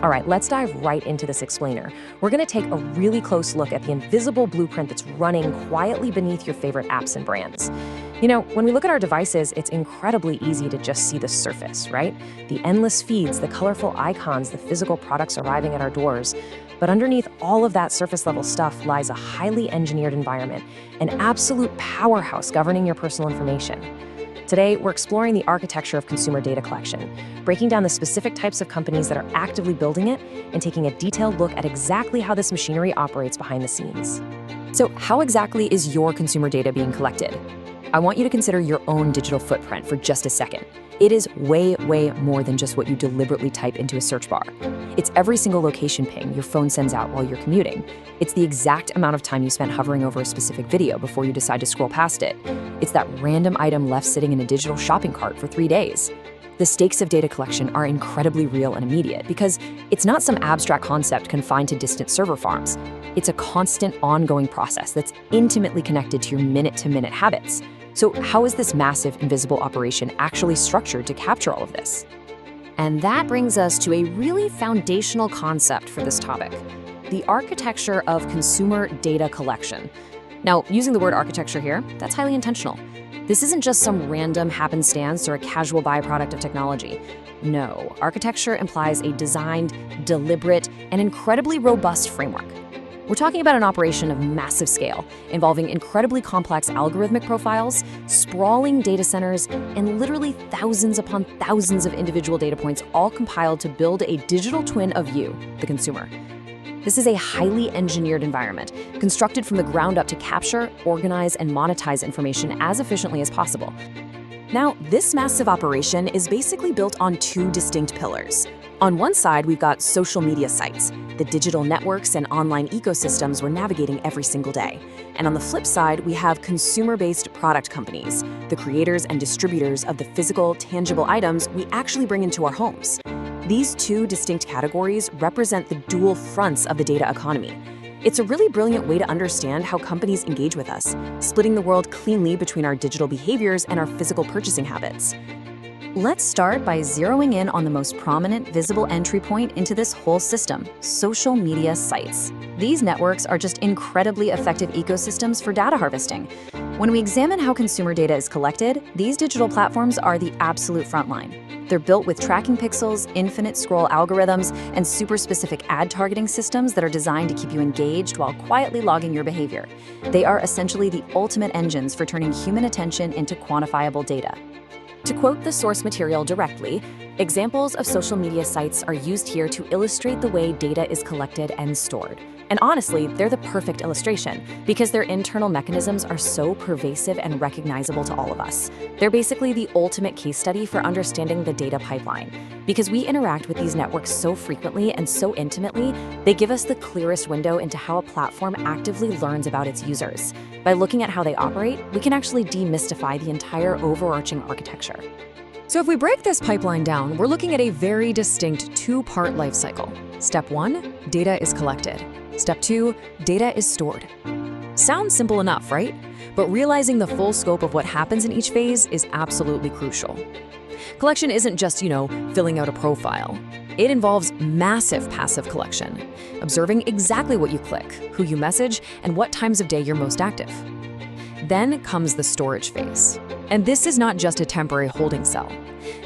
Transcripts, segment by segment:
All right, let's dive right into this explainer. We're going to take a really close look at the invisible blueprint that's running quietly beneath your favorite apps and brands. When we look at our devices, it's incredibly easy to just see the surface, right? The endless feeds, the colorful icons, the physical products arriving at our doors. But underneath all of that surface level stuff lies a highly engineered environment, an absolute powerhouse governing your personal information. Today, we're exploring the architecture of consumer data collection, breaking down the specific types of companies that are actively building it, and taking a detailed look at exactly how this machinery operates behind the scenes. So, how exactly is your consumer data being collected? I want you to consider your own digital footprint for just a second. It is way, way more than just what you deliberately type into a search bar. It's every single location ping your phone sends out while you're commuting. It's the exact amount of time you spent hovering over a specific video before you decide to scroll past it. It's that random item left sitting in a digital shopping cart for 3 days. The stakes of data collection are incredibly real and immediate because it's not some abstract concept confined to distant server farms. It's a constant, ongoing process that's intimately connected to your minute-to-minute habits. So how is this massive, invisible operation actually structured to capture all of this? And that brings us to a really foundational concept for this topic: the architecture of consumer data collection. Now, using the word architecture here, that's highly intentional. This isn't just some random happenstance or a casual byproduct of technology. No, architecture implies a designed, deliberate, and incredibly robust framework. We're talking about an operation of massive scale, involving incredibly complex algorithmic profiles, sprawling data centers, and literally thousands upon thousands of individual data points, all compiled to build a digital twin of you, the consumer. This is a highly engineered environment, constructed from the ground up to capture, organize, and monetize information as efficiently as possible. Now, this massive operation is basically built on two distinct pillars. On one side, we've got social media sites, the digital networks and online ecosystems we're navigating every single day. And on the flip side, we have consumer-based product companies, the creators and distributors of the physical, tangible items we actually bring into our homes. These two distinct categories represent the dual fronts of the data economy. It's a really brilliant way to understand how companies engage with us, splitting the world cleanly between our digital behaviors and our physical purchasing habits. Let's start by zeroing in on the most prominent visible entry point into this whole system: social media sites. These networks are just incredibly effective ecosystems for data harvesting. When we examine how consumer data is collected, these digital platforms are the absolute frontline. They're built with tracking pixels, infinite scroll algorithms, and super specific ad targeting systems that are designed to keep you engaged while quietly logging your behavior. They are essentially the ultimate engines for turning human attention into quantifiable data. To quote the source material directly, examples of social media sites are used here to illustrate the way data is collected and stored. And honestly, they're the perfect illustration because their internal mechanisms are so pervasive and recognizable to all of us. They're basically the ultimate case study for understanding the data pipeline. Because we interact with these networks so frequently and so intimately, they give us the clearest window into how a platform actively learns about its users. By looking at how they operate, we can actually demystify the entire overarching architecture. So if we break this pipeline down, we're looking at a very distinct two-part life cycle. Step 1, data is collected. Step 2, data is stored. Sounds simple enough, right? But realizing the full scope of what happens in each phase is absolutely crucial. Collection isn't just, filling out a profile. It involves massive passive collection, observing exactly what you click, who you message, and what times of day you're most active. Then comes the storage phase. And this is not just a temporary holding cell.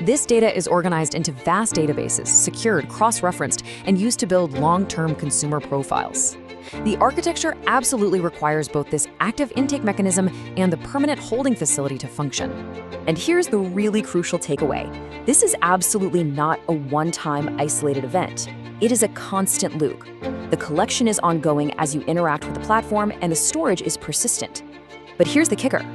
This data is organized into vast databases, secured, cross-referenced, and used to build long-term consumer profiles. The architecture absolutely requires both this active intake mechanism and the permanent holding facility to function. And here's the really crucial takeaway. This is absolutely not a one-time isolated event. It is a constant loop. The collection is ongoing as you interact with the platform, and the storage is persistent. But here's the kicker.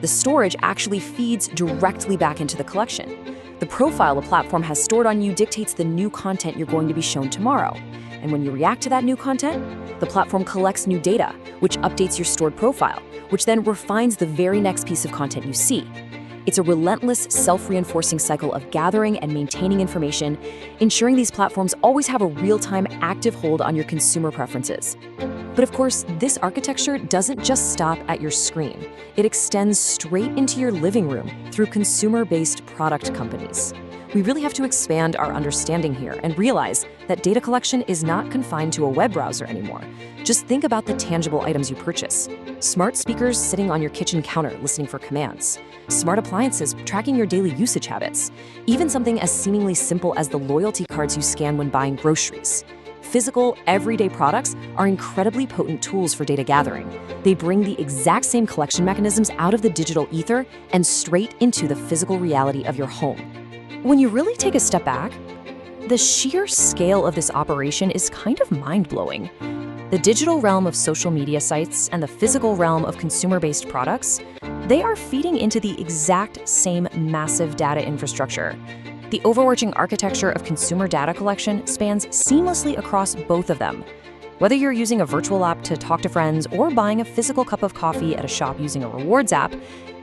The storage actually feeds directly back into the collection. The profile a platform has stored on you dictates the new content you're going to be shown tomorrow. And when you react to that new content, the platform collects new data, which updates your stored profile, which then refines the very next piece of content you see. It's a relentless, self-reinforcing cycle of gathering and maintaining information, ensuring these platforms always have a real-time, active hold on your consumer preferences. But of course, this architecture doesn't just stop at your screen. It extends straight into your living room through consumer-based product companies. We really have to expand our understanding here and realize that data collection is not confined to a web browser anymore. Just think about the tangible items you purchase. Smart speakers sitting on your kitchen counter listening for commands. Smart appliances tracking your daily usage habits. Even something as seemingly simple as the loyalty cards you scan when buying groceries. Physical, everyday products are incredibly potent tools for data gathering. They bring the exact same collection mechanisms out of the digital ether and straight into the physical reality of your home. When you really take a step back, the sheer scale of this operation is kind of mind-blowing. The digital realm of social media sites and the physical realm of consumer-based products, they are feeding into the exact same massive data infrastructure. The overarching architecture of consumer data collection spans seamlessly across both of them. Whether you're using a virtual app to talk to friends or buying a physical cup of coffee at a shop using a rewards app,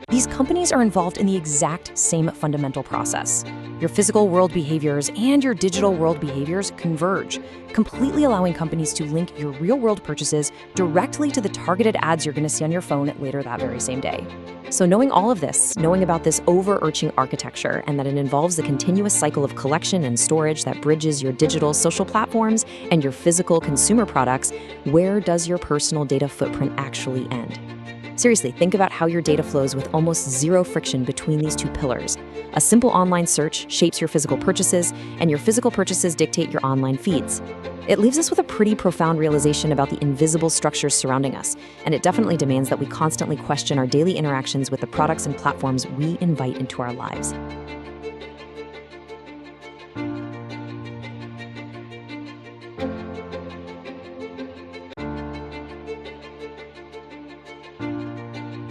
these companies are involved in the exact same fundamental process. Your physical world behaviors and your digital world behaviors converge, completely allowing companies to link your real-world purchases directly to the targeted ads you're going to see on your phone later that very same day. So knowing all of this, knowing about this overarching architecture and that it involves the continuous cycle of collection and storage that bridges your digital social platforms and your physical consumer products, where does your personal data footprint actually end? Seriously, think about how your data flows with almost zero friction between these two pillars. A simple online search shapes your physical purchases, and your physical purchases dictate your online feeds. It leaves us with a pretty profound realization about the invisible structures surrounding us, and it definitely demands that we constantly question our daily interactions with the products and platforms we invite into our lives.